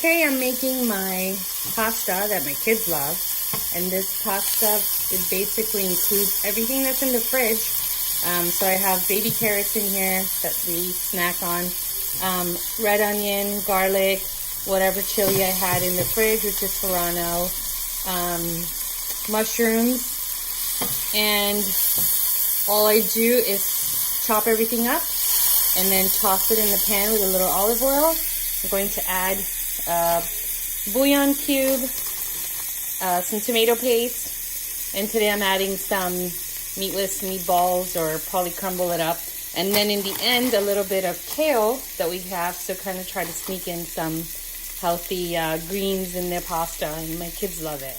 Okay, I'm making my pasta that my kids love. And this pasta, it basically includes everything that's in the fridge. So I have baby carrots in here that we snack on. Red onion, garlic, whatever chili I had in the fridge, which is serrano. Mushrooms. And all I do is chop everything up and then toss it in the pan with a little olive oil. I'm going to add bouillon cube, some tomato paste, and today I'm adding some meatless meatballs, or probably crumble it up. And then in the end, a little bit of kale that we have, so kind of try to sneak in some healthy greens in their pasta, and my kids love it.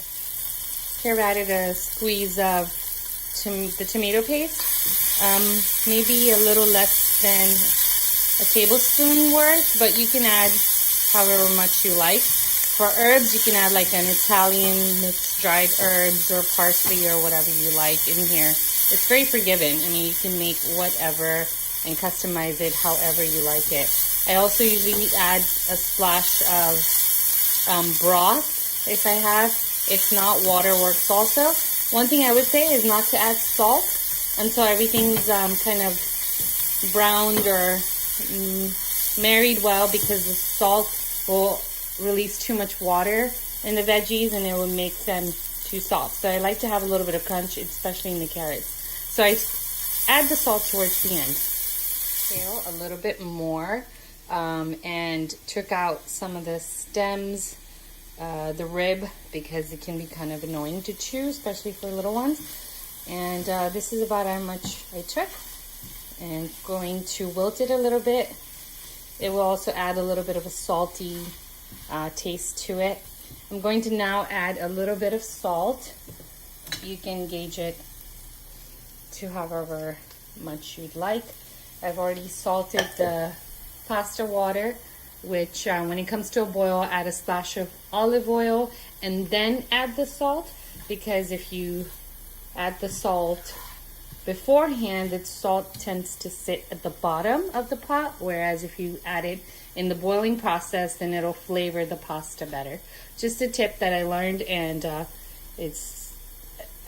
Here I've added a squeeze of the tomato paste, maybe a little less than a tablespoon worth, but you can add however much you like. For herbs, you can add like an Italian mixed dried herbs or parsley or whatever you like in here. It's very forgiving. I mean, you can make whatever and customize it however you like it. I also usually add a splash of broth if I have. If not, water works also. One thing I would say is not to add salt until everything's kind of browned or married well, because the salt will release too much water in the veggies and it will make them too soft. So I like to have a little bit of crunch, especially in the carrots. So I add the salt towards the end. Kale a little bit more, and took out some of the stems, the rib, because it can be kind of annoying to chew, especially for little ones. And this is about how much I took, and going to wilt it a little bit. It will also add a little bit of a salty taste to it. I'm going to now add a little bit of salt. You can gauge it to however much you'd like. I've already salted the pasta water, which when it comes to a boil, add a splash of olive oil and then add the salt, because if you add the salt beforehand, the salt tends to sit at the bottom of the pot, whereas if you add it in the boiling process, then it'll flavor the pasta better. Just a tip that I learned, and I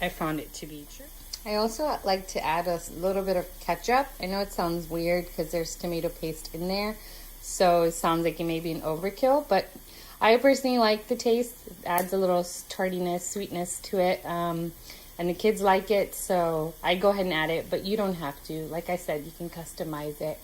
found it to be true. I also like to add a little bit of ketchup. I know it sounds weird because there's tomato paste in there, so it sounds like it may be an overkill, but I personally like the taste. It adds a little tardiness, sweetness to it, and the kids like it, so I go ahead and add it, but you don't have to. Like I said, you can customize it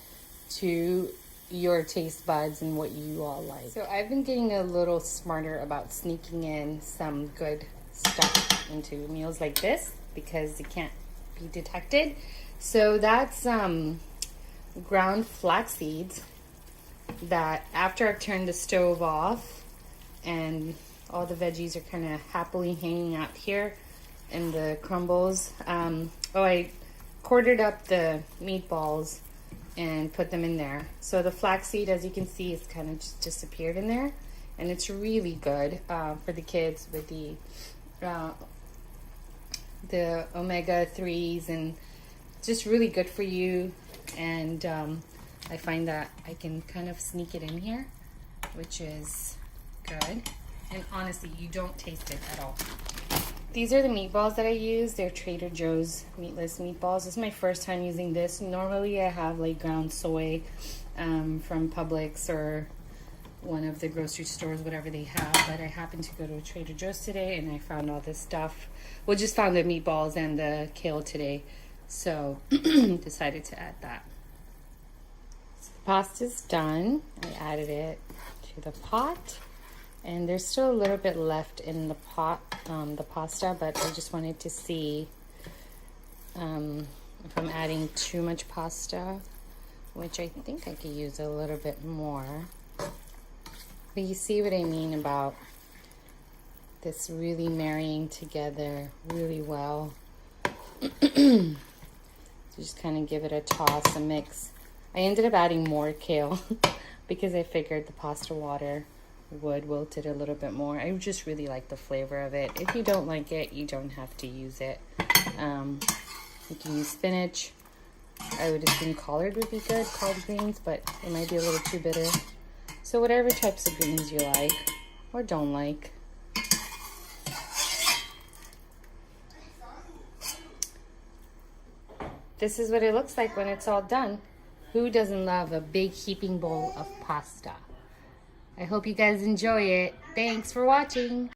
to your taste buds and what you all like. So I've been getting a little smarter about sneaking in some good stuff into meals like this, because it can't be detected. So that's ground flax seeds that after I've turned the stove off and all the veggies are kind of happily hanging out here in the crumbles. I quartered up the meatballs and put them in there. So the flaxseed, as you can see, is kind of just disappeared in there, and it's really good for the kids with the omega-3s, and just really good for you. And I find that I can kind of sneak it in here, which is good. And honestly, you don't taste it at all. These are the meatballs that I use. They're Trader Joe's meatless meatballs. This is my first time using this. Normally I have like ground soy from Publix or one of the grocery stores, whatever they have, but I happened to go to Trader Joe's today and I found all this stuff. Well, just found the meatballs and the kale today, so decided to add that. So the pasta's done. I added it to the pot. And there's still a little bit left in the pot, the pasta, but I just wanted to see if I'm adding too much pasta, which I think I could use a little bit more. But you see what I mean about this really marrying together really well. So just kind of give it a toss, a mix. I ended up adding more kale because I figured the pasta water would wilt it a little bit more. I just really like the flavor of it. If you don't like it, you don't have to use it. You can use spinach. I would assume collard would be good, collard greens, but it might be a little too bitter. So So whatever types of greens you like or don't like. This is what it looks like when it's all done. Who doesn't love a big heaping bowl of pasta? I hope you guys enjoy it. Thanks for watching.